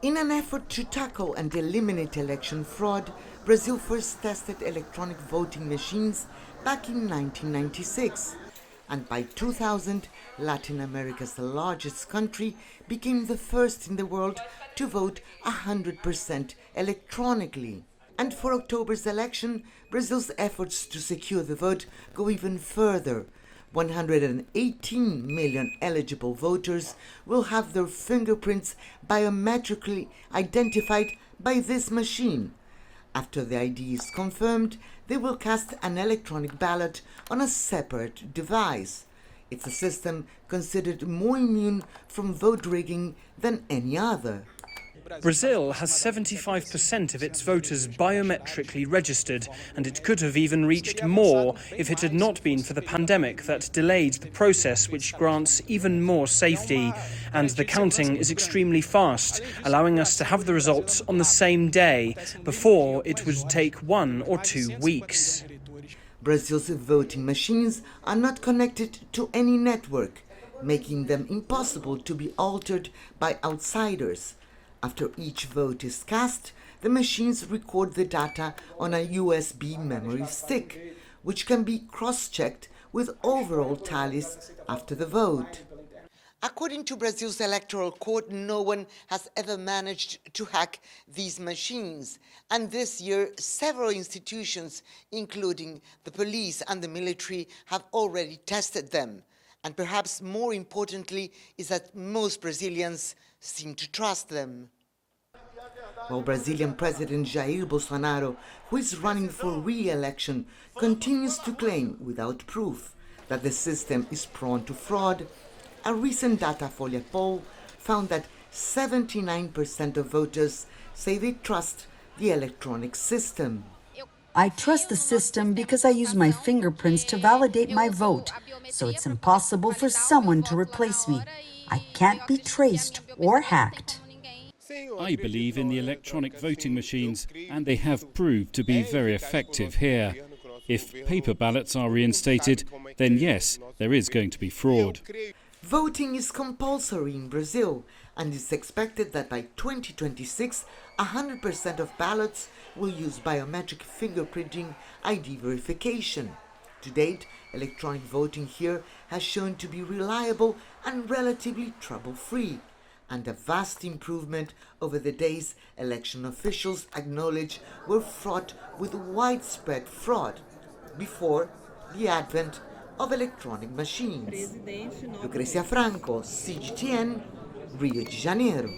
In an effort to tackle and eliminate election fraud, Brazil first tested electronic voting machines back in 1996. And by 2000, Latin America's largest country became the first in the world to vote 100% electronically. And for October's election, Brazil's efforts to secure the vote go even further. 118 million eligible voters will have their fingerprints biometrically identified by this machine. After the ID is confirmed, they will cast an electronic ballot on a separate device. It's a system considered more immune from vote rigging than any other. Brazil has 75% of its voters biometrically registered, and it could have even reached more if it had not been for the pandemic that delayed the process, which grants even more safety. And the counting is extremely fast, allowing us to have the results on the same day. Before, it would take 1 or 2 weeks. Brazil's voting machines are not connected to any network, making them impossible to be altered by outsiders. After each vote is cast, the machines record the data on a USB memory stick, which can be cross-checked with overall tallies after the vote. According to Brazil's electoral court, no one has ever managed to hack these machines. And this year, several institutions, including the police and the military, have already tested them. And perhaps more importantly is that most Brazilians seem to trust them. While Brazilian President Jair Bolsonaro, who is running for re-election, continues to claim, without proof, that the system is prone to fraud, a recent Datafolha poll found that 79% of voters say they trust the electronic system. I trust the system because I use my fingerprints to validate my vote, so it's impossible for someone to replace me. I can't be traced or hacked. I believe in the electronic voting machines, and they have proved to be very effective here. If paper ballots are reinstated, then yes, there is going to be fraud. Voting is compulsory in Brazil, and it's expected that by 2026, 100% of ballots will use biometric fingerprinting ID verification. To date, electronic voting here has shown to be reliable and relatively trouble-free, and a vast improvement over the days election officials acknowledge were fraught with widespread fraud before the advent of electronic machines. Lucrecia Franco, CGTN, Rio de Janeiro.